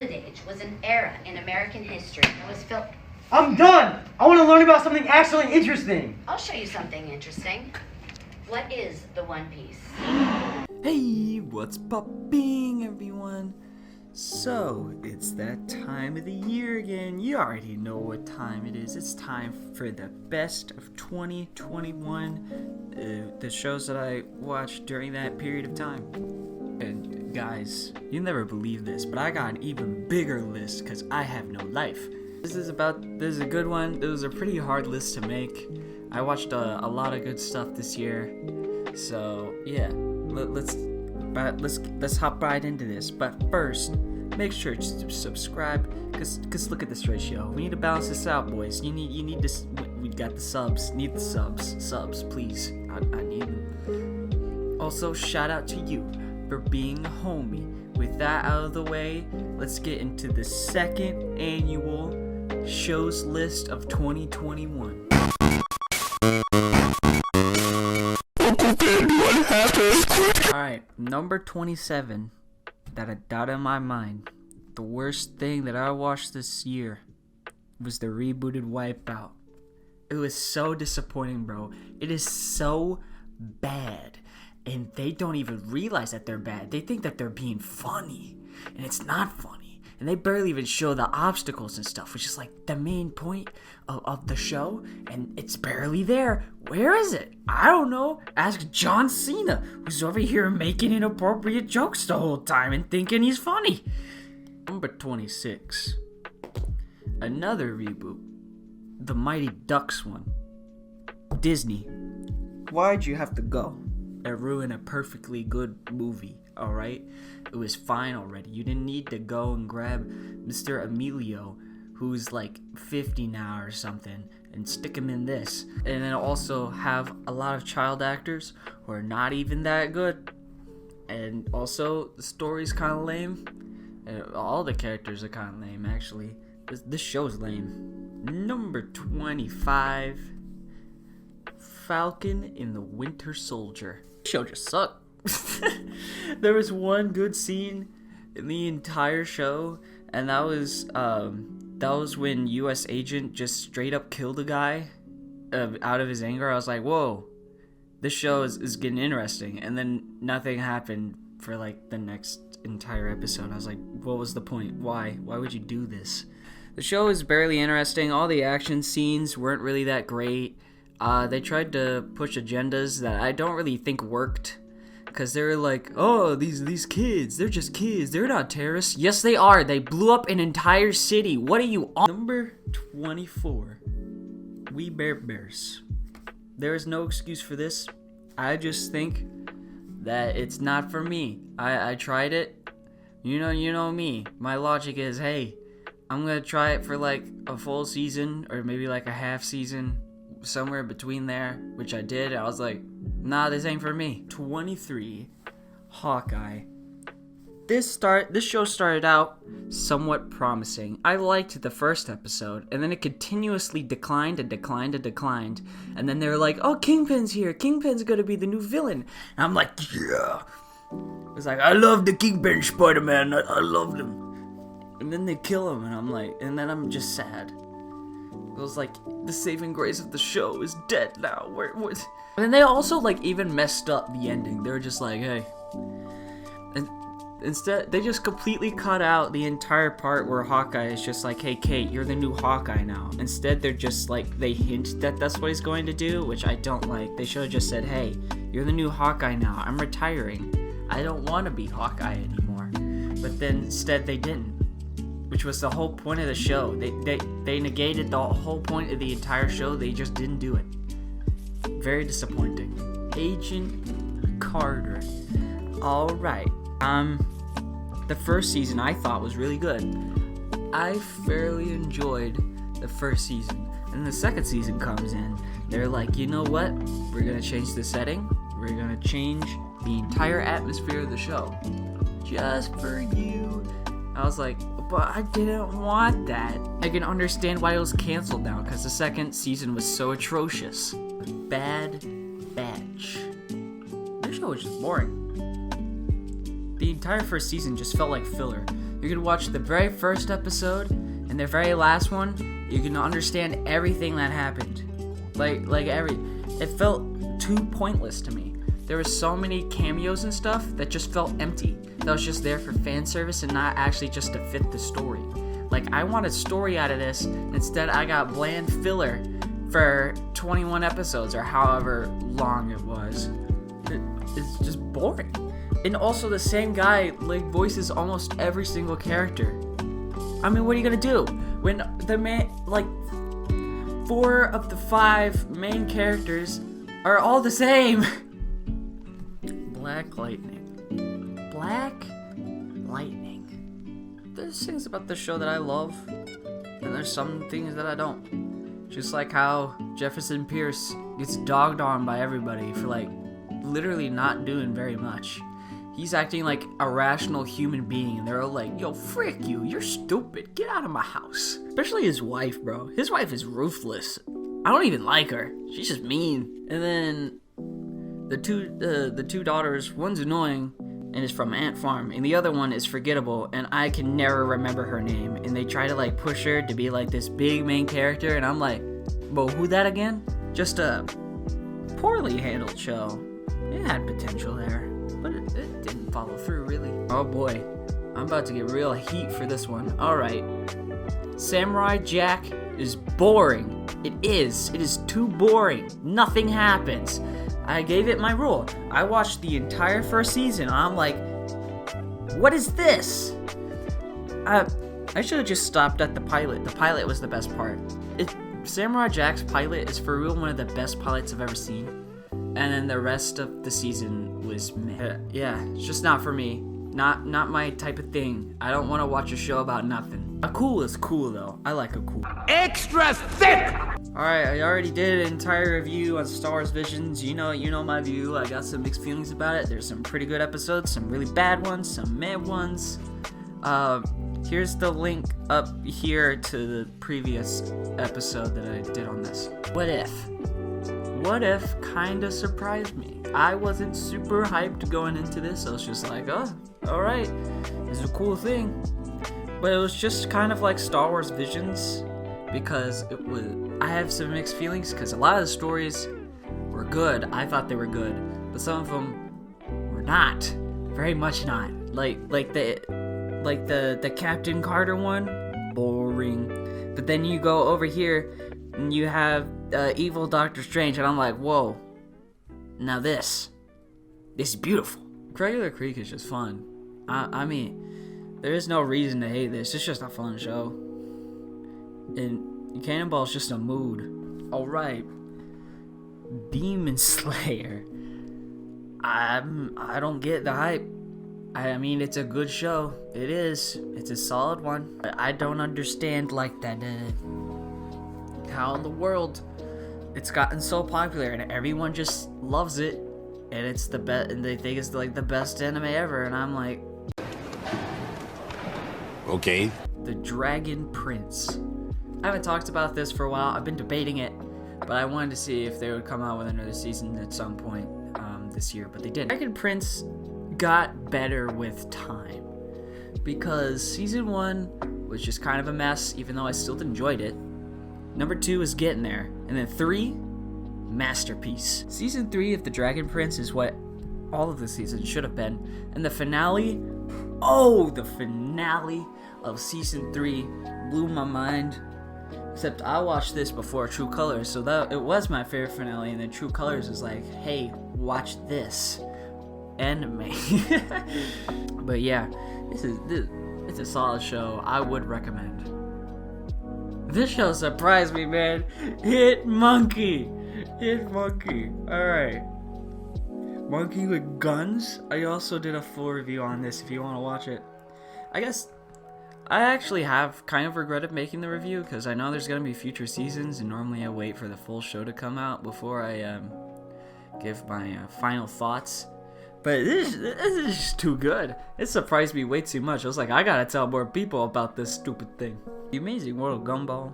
Age was an era in American history that was filled. I'm done! I want to learn about something actually interesting. I'll show you something interesting. What is the One Piece? Hey, what's popping, everyone? So, it's that time of the year again. You already know what time it is. It's time for the best of 2021. The shows that I watched during that period of time. And guys, you'll never believe this, but I got an even bigger list because I have no life. This is a good one. It was a pretty hard list to make. I watched a lot of good stuff this year. So, yeah, let's hop right into this. But first, make sure to subscribe, cause look at this ratio. We need to balance this out, boys. You need this. We got the subs. Need the subs, please. I need them. Also, shout out to you for being a homie. With that out of the way, let's get into the second annual shows list of 2021. Alright, number 27 that I doubt in my mind. The worst thing that I watched this year was the rebooted Wipeout. It was so disappointing, bro. It is so bad. And they don't even realize that they're bad. They think that they're being funny. And it's not funny. And they barely even show the obstacles and stuff, which is like the main point of the show. And it's barely there. Where is it? I don't know. Ask John Cena, who's over here making inappropriate jokes the whole time and thinking he's funny. Number 26. Another reboot. The Mighty Ducks one. Disney, why'd you have to go and ruin a perfectly good movie, alright? It was fine already. You didn't need to go and grab Mr. Emilio, who's like 50 now or something, and stick him in this. And then also have a lot of child actors who are not even that good. And also, the story's kind of lame. All the characters are kind of lame, actually. This show's lame. Number 25. Falcon and the Winter Soldier. This show just sucked. There was one good scene in the entire show, and that was when U.S. Agent just straight up killed a guy out of his anger. I was like, whoa, this show is getting interesting. And then nothing happened for like the next entire episode. I was like, what was the point? Why would you do this? The show is barely interesting. All the action scenes weren't really that great. They tried to push agendas that I don't really think worked. Because they were like, oh, these kids, they're just kids. They're not terrorists. Yes, they are. They blew up an entire city. What are you on? Number 24. We Bare Bears. There is no excuse for this. I just think that it's not for me. I tried it. You know me. My logic is, hey, I'm going to try it for like a full season or maybe like a half season. Somewhere between there, which I did. I was like, nah, this ain't for me. 23. Hawkeye. This show started out somewhat promising. I liked the first episode, and then it continuously declined, and then they were like, oh, Kingpin's here. Kingpin's gonna be the new villain. And I'm like, yeah. It's like, I love the Kingpin Spider-Man. I loved him. And then they kill him, and then I'm just sad. It was like, the saving grace of the show is dead now. And then they also like even messed up the ending. They were just like, hey. And instead, they just completely cut out the entire part where Hawkeye is just like, hey Kate, you're the new Hawkeye now. Instead, they're just like, they hint that that's what he's going to do, which I don't like. They should have just said, hey, you're the new Hawkeye now. I'm retiring. I don't want to be Hawkeye anymore. But then instead they didn't. Which was the whole point of the show. They negated the whole point of the entire show. They just didn't do it. Very disappointing. Agent Carter. Alright. The first season I thought was really good. I fairly enjoyed the first season. And the second season comes in. They're like, you know what? We're gonna change the setting. We're gonna change the entire atmosphere of the show. Just for you. I was like, but I didn't want that. I can understand why it was canceled now, because the second season was so atrocious. Bad Batch. This show was just boring. The entire first season just felt like filler. You can watch the very first episode and the very last one. You can understand everything that happened. It felt too pointless to me. There were so many cameos and stuff that just felt empty. That was just there for fan service and not actually just to fit the story. Like, I wanted story out of this. Instead, I got bland filler for 21 episodes or however long it was. It's just boring. And also, the same guy voices almost every single character. I mean, what are you gonna do when the 4 of the 5 main characters are all the same? Black Lightning. Black Lightning. There's things about the show that I love, and there's some things that I don't. Just like how Jefferson Pierce gets dogged on by everybody for literally not doing very much. He's acting like a rational human being, and they're all like, yo, frick you, you're stupid, get out of my house. Especially his wife, bro. His wife is ruthless. I don't even like her. She's just mean. And then the two daughters, one's annoying and is from Ant Farm, and the other one is forgettable, and I can never remember her name. And they try to push her to be this big main character, and I'm like, whoa, who that again? Just a poorly handled show. It had potential there, but it didn't follow through, really. Oh boy, I'm about to get real heat for this one. Alright. Samurai Jack is boring. It is too boring. Nothing happens. I gave it my rule. I watched the entire first season, and I'm like, what is this? I should have just stopped at the pilot. The pilot was the best part. Samurai Jack's pilot is for real one of the best pilots I've ever seen. And then the rest of the season was meh. Yeah, it's just not for me. Not my type of thing. I don't want to watch a show about nothing. A cool is cool though. I like a cool. Extra thick! Alright, I already did an entire review on Star Wars Visions. You know my view. I got some mixed feelings about it. There's some pretty good episodes, some really bad ones, some meh ones. Here's the link up here to the previous episode that I did on this. What if kinda surprised me. I wasn't super hyped going into this. I was just like, oh, alright, this is a cool thing. But it was just kind of like Star Wars Visions, because I have some mixed feelings, because a lot of the stories were good. I thought they were good, but some of them were not. Very much not. Like the Captain Carter one, boring. But then you go over here and you have evil Doctor Strange, and I'm like, whoa. Now this is beautiful. Regular Creek is just fun. I mean, there is no reason to hate this. It's just a fun show. And Cannonball is just a mood. Alright. Demon Slayer. I don't get the hype. I mean, it's a good show. It is. It's a solid one. But I don't understand how in the world it's gotten so popular and everyone just loves it, and it's the best, and they think it's the best anime ever, and I'm like, Okay. The Dragon Prince. I haven't talked about this for a while. I've been debating it, but I wanted to see if they would come out with another season at some point this year, but they didn't. Dragon Prince got better with time, because season 1 was just kind of a mess, even though I still enjoyed it. Number 2 is getting there, and then 3, masterpiece. Season 3 of The Dragon Prince is what all of the seasons should have been, and the finale, the finale of season 3 blew my mind. Except I watched this before True Colors, so that it was my favorite finale, and then True Colors is like, hey, watch this anime. But yeah, it's a solid show. I would recommend. This show surprised me, man. Hit Monkey. Alright. Monkey with Guns. I also did a full review on this if you want to watch it. I guess I actually have kind of regretted making the review, because I know there's going to be future seasons, and normally I wait for the full show to come out before I give my final thoughts. But this is just too good. It surprised me way too much. I was like, I gotta tell more people about this stupid thing. The Amazing World of Gumball.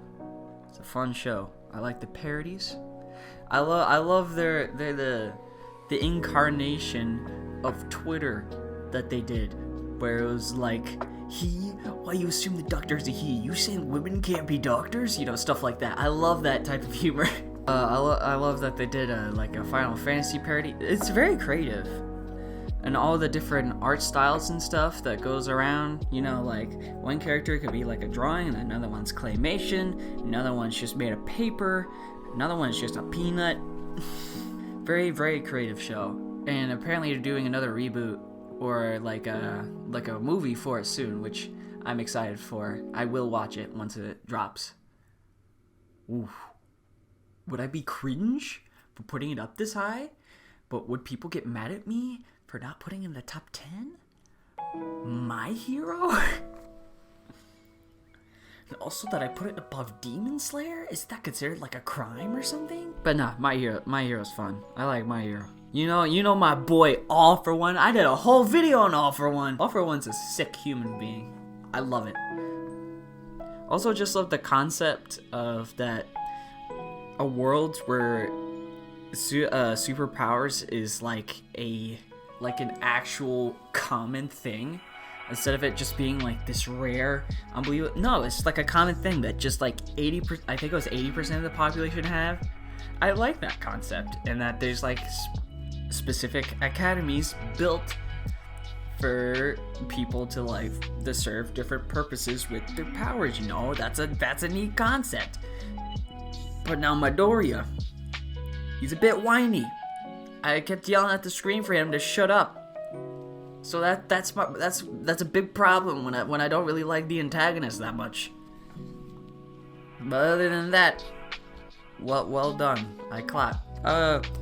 It's a fun show. I like the parodies. I love the incarnation of Twitter that they did, where it was like he? Why you assume the doctor is a he? You saying women can't be doctors? You know, stuff like that. I love that type of humor. I love that they did like a Final Fantasy parody. It's very creative. And all the different art styles and stuff that goes around, you know, like one character could be like a drawing, and another one's claymation, another one's just made of paper, another one's just a peanut. Very, very creative show. And apparently they're doing another reboot or like a movie for it soon, which I'm excited for. I will watch it once it drops. Ooh. Would I be cringe for putting it up this high? But would people get mad at me for not putting it in the top 10? My Hero? And also that I put it above Demon Slayer? Is that considered like a crime or something? But nah, My Hero's fun. I like My Hero. You know my boy All For One? I did a whole video on All For One. All For One's a sick human being. I love it. Also just love the concept of that a world where superpowers is like an actual common thing, instead of it just being like this rare, unbelievable. No, it's like a common thing that just like 80%, I think it was 80% of the population have. I like that concept, and that there's like specific academies built for people to like to serve different purposes with their powers. You know, that's a neat concept. But now Midoriya, he's a bit whiny. I kept yelling at the screen for him to shut up. So that's a big problem when I don't really like the antagonist that much. But other than that, well done. I clap.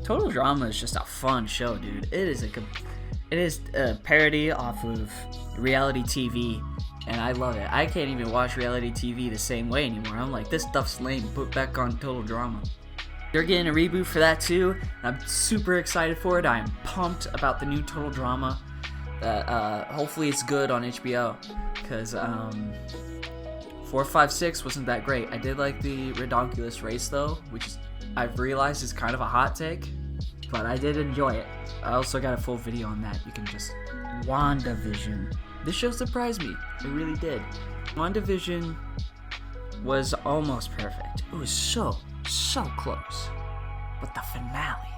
Total Drama is just a fun show, dude. It is a parody off of reality TV, and I love it. I can't even watch reality TV the same way anymore. I'm like, this stuff's lame. Put back on Total Drama. They're getting a reboot for that too, and I'm super excited for it. I am pumped about the new Total Drama. Hopefully it's good on HBO, because 4, 5, 6 wasn't that great. I did like the Redonkulous Race though, which I've realized is kind of a hot take, but I did enjoy it. I also got a full video on that. You can just... WandaVision. This show surprised me. It really did. WandaVision was almost perfect. It was so close. But the finale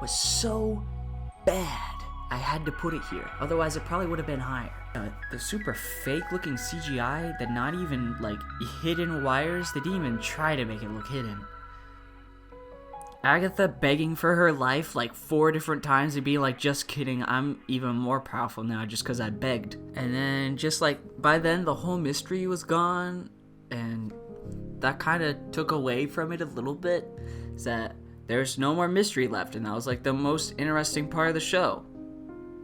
was so bad. I had to put it here. Otherwise, it probably would have been higher. The super fake-looking CGI, the not even, like, hidden wires, they didn't even try to make it look hidden. Agatha begging for her life like 4 different times and being like, just kidding, I'm even more powerful now just because I begged. And then just like, by then the whole mystery was gone, and that kind of took away from it a little bit. Is that there's no more mystery left, and that was like the most interesting part of the show.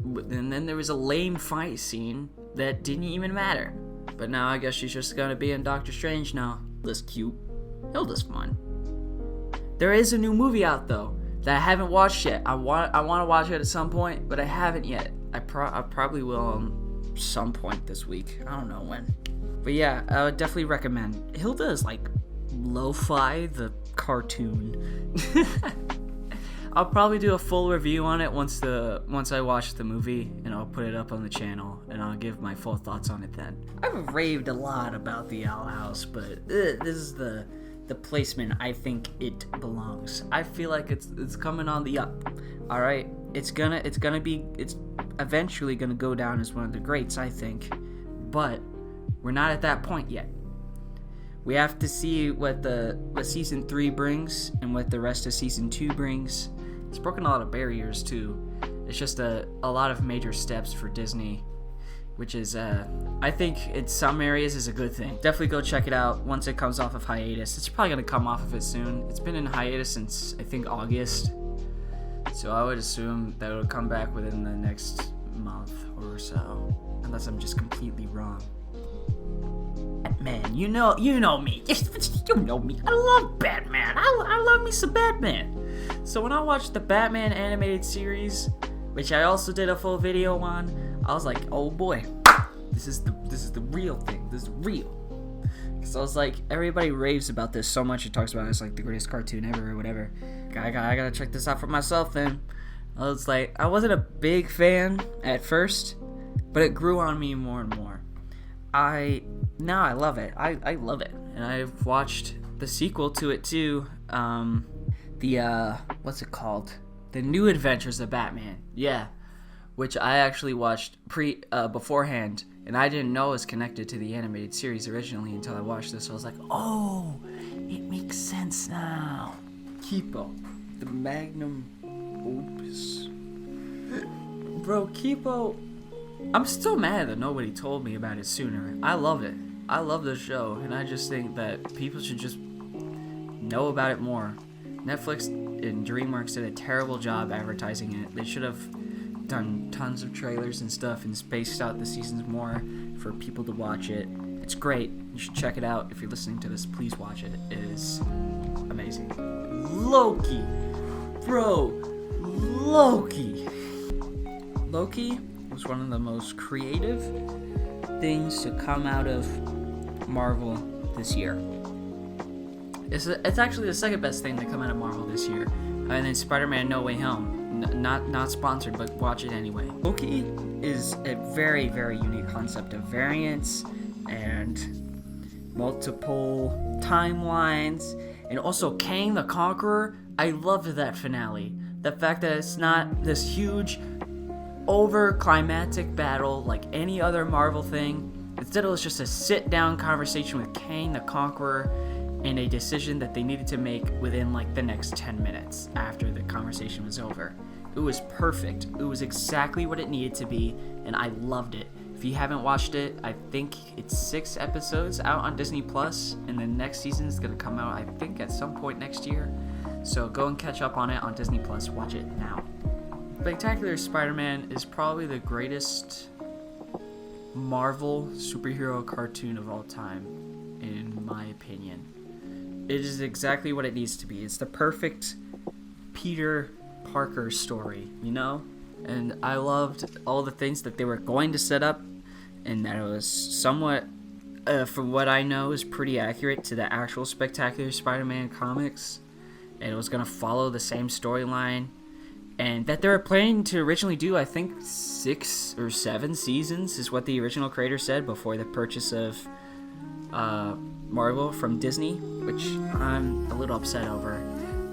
And then there was a lame fight scene that didn't even matter. But now I guess she's just gonna be in Doctor Strange now. Hilda's cute. Hilda's fun. There is a new movie out though that I haven't watched yet. I want to watch it at some point, but I haven't yet. I probably will some point this week. I don't know when. But yeah, I would definitely recommend. Hilda is like Lo-Fi the cartoon. I'll probably do a full review on it once I watch the movie, and I'll put it up on the channel, and I'll give my full thoughts on it then. I've raved a lot about the Owl House, but this is the placement I think it belongs. I feel like it's coming on the up. All right, it's eventually gonna go down as one of the greats, I think, but we're not at that point yet. We have to see what season 3 brings and what the rest of season 2 brings. It's broken a lot of barriers too. It's just a lot of major steps for Disney, which is I think in some areas is a good thing. Definitely go check it out once it comes off of hiatus. It's probably gonna come off of it soon. It's been in hiatus since I think August, so I would assume that it'll come back within the next month or so, unless I'm just completely wrong. Batman, you know me. You know me. I love Batman. I love me some Batman. So when I watched the Batman animated series, which I also did a full video on, I was like, oh boy, this is the real thing. This is real. Because I was like, everybody raves about this so much. It talks about it as like the greatest cartoon ever or whatever. I gotta check this out for myself then. I was like, I wasn't a big fan at first, but it grew on me more and more. I love it. I love it. And I've watched the sequel to it too. What's it called? The New Adventures of Batman. Yeah. Which I actually watched beforehand, and I didn't know it was connected to the animated series originally until I watched this. So I was like, oh, it makes sense now. Kipo, the magnum opus. Bro, Kipo, I'm still mad that nobody told me about it sooner. I love it. I love the show, and I just think that people should just know about it more. Netflix and DreamWorks did a terrible job advertising it. They should have done tons of trailers and stuff and spaced out the seasons more for people to watch it. It's great. You should check it out. If you're listening to this, please watch it. It is amazing. Loki. Bro. Loki. Loki was one of the most creative things to come out of Marvel this year. It's actually the second best thing to come out of Marvel this year. And then Spider-Man No Way Home. Not sponsored, but watch it anyway. Loki is a very, very unique concept of variants and multiple timelines, and also Kang the Conqueror. I loved that finale. The fact that it's not this huge, over-climactic battle like any other Marvel thing. Instead, it was just a sit-down conversation with Kang the Conqueror and a decision that they needed to make within like the next 10 minutes after the conversation was over. It was perfect. It was exactly what it needed to be, and I loved it. If you haven't watched it, I think it's 6 episodes out on Disney Plus, and the next season is going to come out, I think, at some point next year. So go and catch up on it on Disney Plus. Watch it now. Spectacular Spider-Man is probably the greatest Marvel superhero cartoon of all time, in my opinion. It is exactly what it needs to be. It's the perfect Peter Parker story, you know? And I loved all the things that they were going to set up, and that it was somewhat, from what I know, is pretty accurate to the actual Spectacular Spider-Man comics. And it was going to follow the same storyline. And that they were planning to originally do, I think, 6 or 7 seasons is what the original creator said before the purchase of Marvel from Disney, which I'm a little upset over.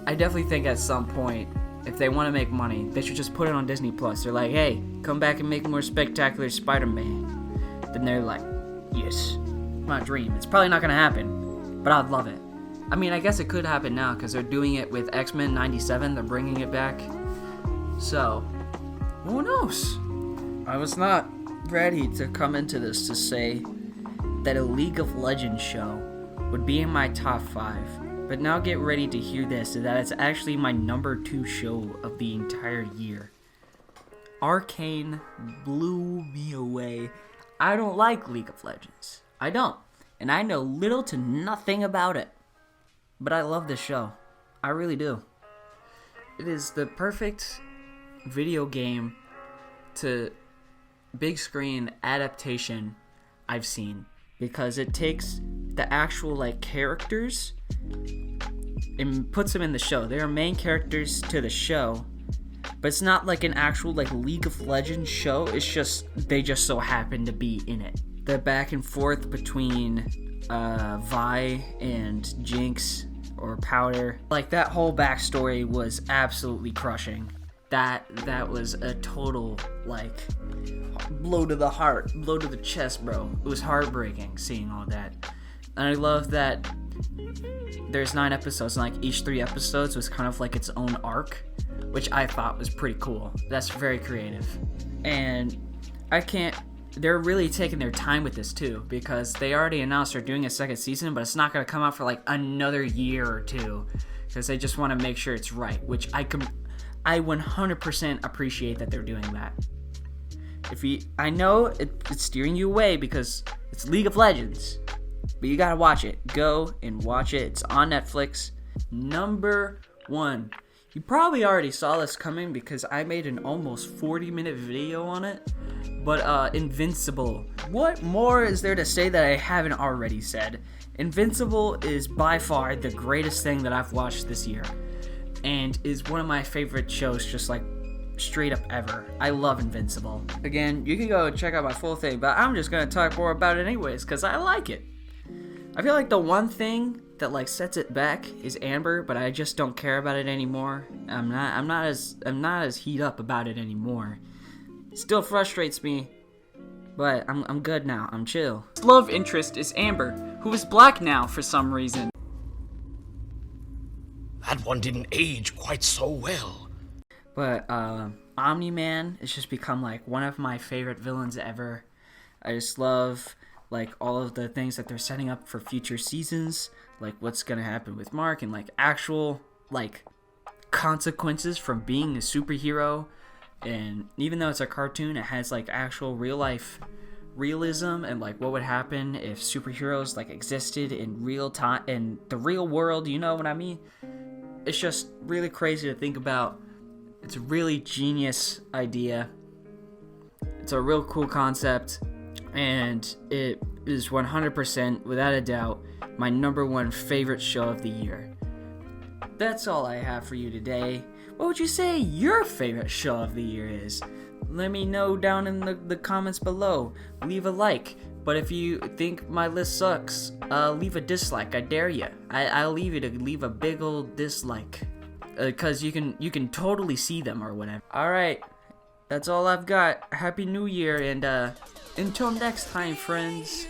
I definitely think at some point, if they want to make money, they should just put it on Disney Plus. They're like, hey, come back and make more Spectacular Spider-Man. Then they're like, yes, my dream. It's probably not going to happen, but I'd love it. I mean, I guess it could happen now because they're doing it with X-Men 97. They're bringing it back. So, who knows? I was not ready to come into this to say that a League of Legends show would be in my top 5. But now get ready to hear this, that it's actually my number 2 show of the entire year. Arcane blew me away. I don't like League of Legends. I don't. And I know little to nothing about it. But I love this show. I really do. It is the perfect video game to big screen adaptation I've seen. Because it takes the actual like characters and puts them in the show. They are main characters to the show, but it's not like an actual like League of Legends show. It's just they just so happen to be in it. The back and forth between Vi and Jinx or Powder, like that whole backstory was absolutely crushing. That was a total like blow to the heart, blow to the chest, bro. It was heartbreaking seeing all that. And I love that there's 9 episodes, and like each 3 episodes was kind of like its own arc, which I thought was pretty cool. That's very creative. And they're really taking their time with this too, because they already announced they're doing a second season, but it's not going to come out for like another year or 2, because they just want to make sure it's right, which I 100% appreciate that they're doing that. I know it's steering you away because it's League of Legends, but you gotta watch it. Go and watch it. It's on Netflix. Number 1. You probably already saw this coming because I made an almost 40-minute video on it. But Invincible. What more is there to say that I haven't already said? Invincible is by far the greatest thing that I've watched this year, and is one of my favorite shows, just like straight up ever. I love Invincible. Again, you can go check out my full thing, but I'm just gonna talk more about it anyways, because I like it. I feel like the one thing that like sets it back is Amber, but I just don't care about it anymore. I'm not as heat up about it anymore. Still frustrates me, but I'm good now. I'm chill. His love interest is Amber, who is black now for some reason. That one didn't age quite so well. But Omni-Man has just become like one of my favorite villains ever. I just love like all of the things that they're setting up for future seasons, like what's gonna happen with Mark and like actual like consequences from being a superhero. And even though it's a cartoon, it has like actual real life realism and like what would happen if superheroes like existed in real time in the real world, you know what I mean? It's just really crazy to think about. It's a really genius idea. It's a real cool concept, and it is 100% without a doubt my #1 favorite show of the year. That's all I have for you today. What would you say your favorite show of the year is? Let me know down in the comments below. Leave a like. But if you think my list sucks, leave a dislike. I dare you. I'll leave you to leave a big old dislike. Cause you can totally see them or whatever. Alright. That's all I've got. Happy New Year, and until next time, friends.